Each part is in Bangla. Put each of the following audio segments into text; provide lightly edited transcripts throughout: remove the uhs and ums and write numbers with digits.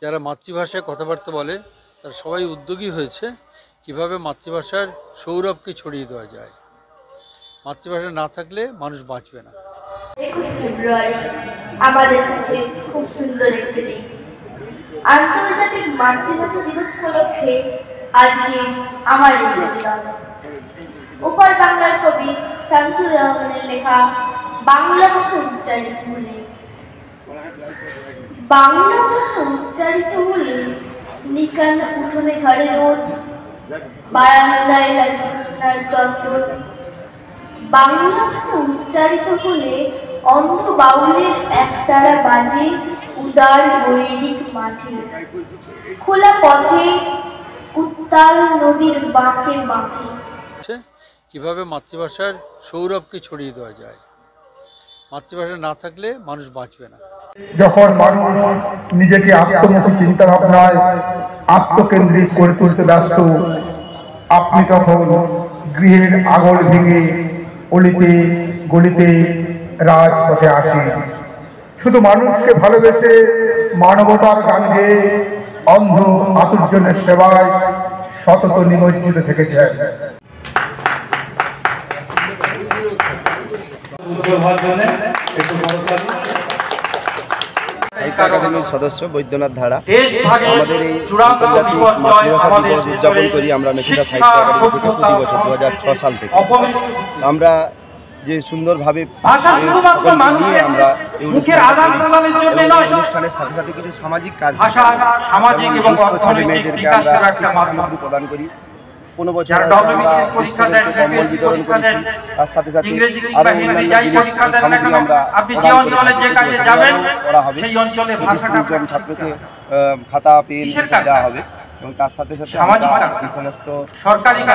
যারা মাতৃভাষায় কথাবার্তা বলে তারা সবাই উদ্যোগী হয়েছে কিভাবে মাতৃভাষার সৌরভকে ছড়িয়ে দেওয়া যায়। মাতৃভাষা না থাকলে মানুষ বাঁচবে না। 21 ফেব্রুয়ারি আমাদের কাছে খুব সুন্দর একটি দিন। আন্তর্জাতিক মাতৃভাষা দিবস উপলক্ষে আজকে আমার এই কবিতা উপর বাংলার কবি শামসুর রহমানের লেখা বাংলা ভাষা উচ্চারিত হলে। বাংলা ভাষা উচ্চারিত হলে নিকান উঠোনে ঝরে রোদ, বারান্দায় লাগে সোনার চঞ্চল। বাংলা ভাষা উচ্চারিত হলে অন্ধ বাউলের একতারা বাজে উদার বৈরিক মাঠে, খোলা পথে উত্তাল নদীর বাঁকে বাঁকে। কিভাবে মাতৃভাষার সৌরভকে ছড়িয়ে দেওয়া যায়। মাতৃভাষা না থাকলে মানুষ বাঁচবে না। যখন মানুষ নিজেকে আত্মমুখী চিন্তা ভাবনায় আত্মকেন্দ্রিক করে তুলতে ব্যস্ত, আপনি তখন গৃহের আগল ভেঙে অলিতে গলিতে রাজপথে আসেন। শুধু মানুষকে ভালোবেসে মানবতার গান গেয়ে অন্ধ আতুর্জনের সেবায় সতত নিমজ্জিত থেকেছেন। সাহিত্য একাডেমির সদস্য বৈদ্যনাথ ধারা। আমাদের এই আন্তর্জাতিক মাতৃভাষা দিবস উদযাপন করি আমরা মেছিদা সাহিত্য একাডেমি থেকে প্রতি বছর 2006 সাল থেকে। আমরা যে সুন্দরভাবে নিয়ে আমরা এই অনুষ্ঠানের সাথে সাথে কিছু সামাজিক কাজ, ছেলে মেয়েদেরকে আমরা শিক্ষা সামগ্রী প্রদান করি। 15 বছর কম্বল বিতরণ করেছি। তার সাথে সাথে আরো অন্যান্য সামগ্রী আমরা করা হবে। 30 জন ছাত্রকে খাতা পেন দেওয়া হবে এবং তার সাথে সাথে যে সমস্ত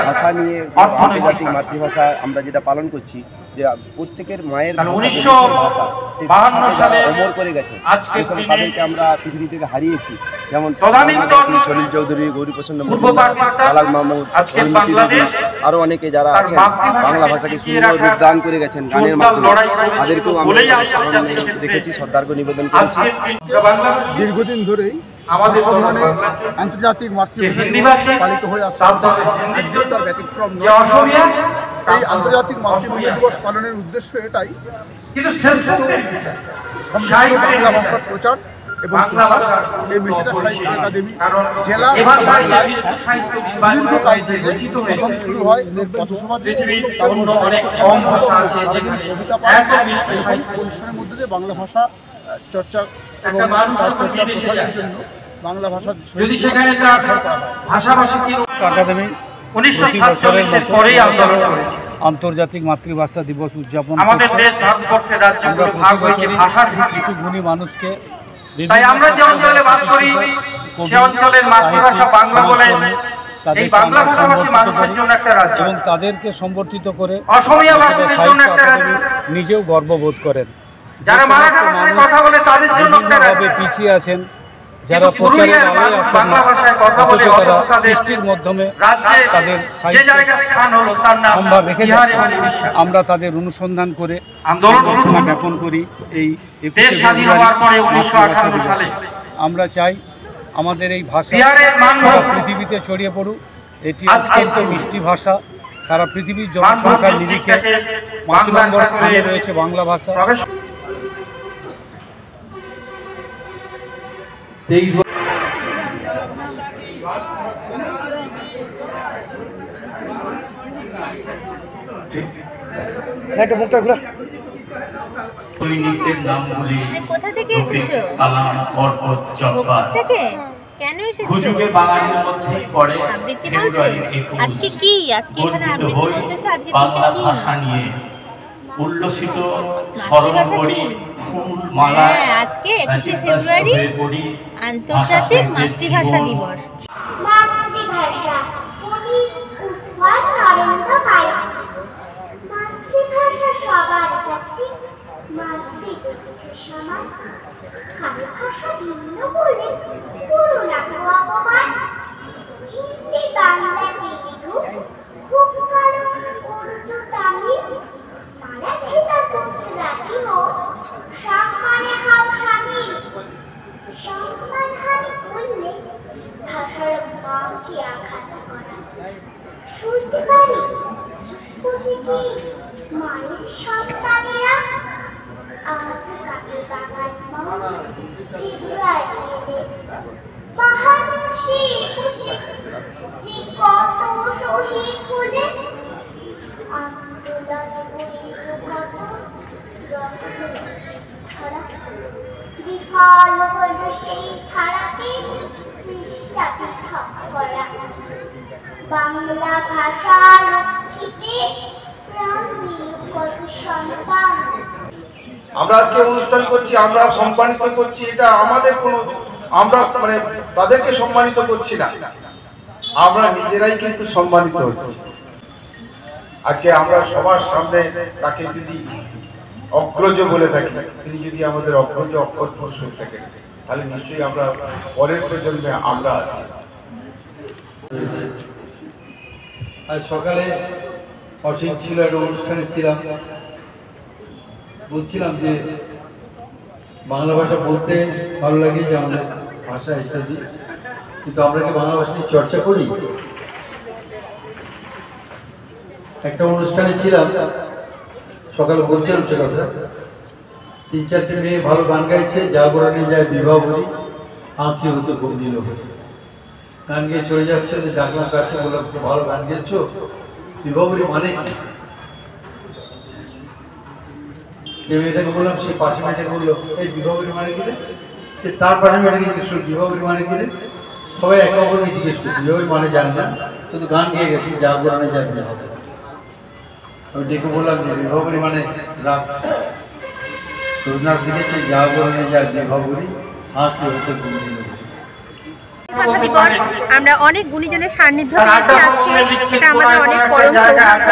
ভাষা নিয়ে আন্তর্জাতিক মাতৃভাষা আমরা যেটা পালন করছি, যে প্রত্যেকের মায়ের ভাষা অমর করে গেছে, তাদেরকে আমরা পৃথিবী থেকে হারিয়েছি। যেমন সলিল চৌধুরী, গৌরীপ্রসন্ন মুখোপাধ্যায়, তালাক মাহমুদ, আরো অনেকে যারা আছেন বাংলা ভাষাকে সুন্দর রূপদান করে গেছেন গানের মাধ্যমে, তাদেরকেও আমরা দেখেছি, শ্রদ্ধার্ঘ্য নিবেদন করেছি। দীর্ঘদিন ধরেই আমাদের আন্তর্জাতিক মাতৃভাষা পালিত হয়ে আসছে, একজন তার ব্যতিক্রম নয়। এই আন্তর্জাতিক মাতৃভাষা দিবস পালনের উদ্দেশ্য এটাই, বাংলা ভাষার প্রচার এবং এই মেছিদা সাহিত্য একাডেমি জেলা দীর্ঘকাল থেকে প্রথম শুরু হয় পথসভাতে, কবিতা পাঠ অনুষ্ঠানের মধ্যে দিয়ে বাংলা ভাষা চর্চা এবং প্রসারের জন্য বাংলা ভাষা একাডেমি 1947 পরেই আন্দোলন করেছে। আন্তর্জাতিক মাতৃভাষা দিবস উদযাপন আমাদের দেশ ভারতবর্ষের রাজ্যগুলো ভাগ হয়েছে ভাষার কিছু গুণী মানুষকে, তাই আমরা যে অঞ্চলে বাস করি সে অঞ্চলের মাতৃভাষা বাংলা বলে এই বাংলা ভাষাভাষী মানুষের জন্য একটা রাজ্য এবং তাদেরকে সম্বর্ধিত করে অসমীয়া ভাষীদের জন্য একটা রাজ্য নিজেও গর্ববোধ করেন। যারা মারাঠি ভাষায় কথা বলে তাদের জন্য একটা রাজ্য পিছিয়ে আছেন, যারা প্রচারের আলোয় আসেন না, তারা সৃষ্টির মাধ্যমে তাদের সম্ভার রেখে যাচ্ছেন। আমরা তাদের অনুসন্ধান করে আন্দোলন জ্ঞাপন করি। এই আমরা চাই আমাদের এই ভাষা সারা পৃথিবীতে ছড়িয়ে পড়ুক। এটি অত্যন্ত মিষ্টি ভাষা। সারা পৃথিবীর জনসংখ্যার নিরিখে 5 নম্বর স্থানে রয়েছে বাংলা ভাষা। কোথা থেকে এসেছো? থেকে কেন এসেছো? আবৃত্তি বলতে? আজকে কি? আজকে এখানে আবৃত্তি বলতেছো? আজকে দিনটা কি? উল্লসিত স্মরণ করি ফুলমালা। হ্যাঁ, আজকে 21শে ফেব্রুয়ারি আন্তর্জাতিক মাতৃভাষা দিবস। মাতৃভাষা কবি উৎপল নরেন্দ্র পাই। মাতৃভাষা সবার কাছে মাতৃদুগ্ধ সমান। কারো ভাষা ভিন্ন বলে পুরো না অপমান। হিন্দি, বাংলা, তেলুগু, খুব কারো উর্দু, তামিল, মারাঠি, গুজরাটি ও সম্মানে হাও শামিল। সম্মানহানি ভাষার মাকে আঘাত করা। শুনতে পারি বুঝি কি মায়ের সন্তানেরা আজ কাকে বাঙাল মা ফেব্রুয়ারি মহানুষী খুশি যে কত শহীদ হলে আন্দোলনে বইল কত রক্ত ধারা। বিফল হল সেই ধারাকে চেষ্টা পৃথক করা। বাংলা ভাষা রক্ষিতে প্রাণ দিয়ে কত সন্তান। আমরা আজকে অনুষ্ঠান করছি, আমরা সম্মানিত করছি, এটা আমাদের কোনো আমরা মানে তাদেরকে সম্মানিত করছি না, আমরা নিজেরাই কিন্তু সম্মানিত হচ্ছি। আজকে আমরা সবার সামনে তাকে যদি অগ্রজ বলে থাকি, তিনি যদি আমাদের অগ্রজ অক্ষর পুরুষ হয়ে থাকেন, তাহলে নিশ্চয়ই আমরা পরের প্রজন্মে আমরা আছি। আজ সকালে অসীম ছিল একটা অনুষ্ঠানে ছিলাম, বলছিলাম যে বাংলা ভাষা বলতে ভালো লাগে, যে আমাদের ভাষা ইত্যাদি, কিন্তু আমরা কি বাংলা ভাষা নিয়ে চর্চা করি? একটা অনুষ্ঠানে ছিলাম, সকালে বলছিলাম সে কথা, 3-4টে মেয়ে ভালো গান গাইছে, জাগরণে যায় বিবাহ বলি আঁকি হতে খুব দিল, গান গিয়ে চলে যাচ্ছে, ডাকলাম কাছে, বললাম খুব ভালো গান গেয়েছো, বিবাহ বলি মানে কি? যে মেয়েটাকে বললাম, সে পাশে মেয়েটাকে বললো এই বিবাহের মানে কি রে? সে তার পাশে মেয়েটাকে জিজ্ঞেস করলো বিবাহের মানে কি রে? সবাই একে অপরকে জিজ্ঞেস করছে, বিবাহের মানে জানি না, শুধু গান গিয়ে গেছি জাগরণে যায় বিবাহ। আমি ডেকে বললাম যে বিবাহের মানে রাত, রবীন্দ্রনাথ লিখেছে জাগরণে যায় বিবাহ বলি আঁকি হতে খুব দিল। ভাষা দিবস আমরা অনেক গুণীজনের সান্নিধ্য পেয়েছি আজকে, এটা আমাদের অনেক পরম সৌভাগ্য।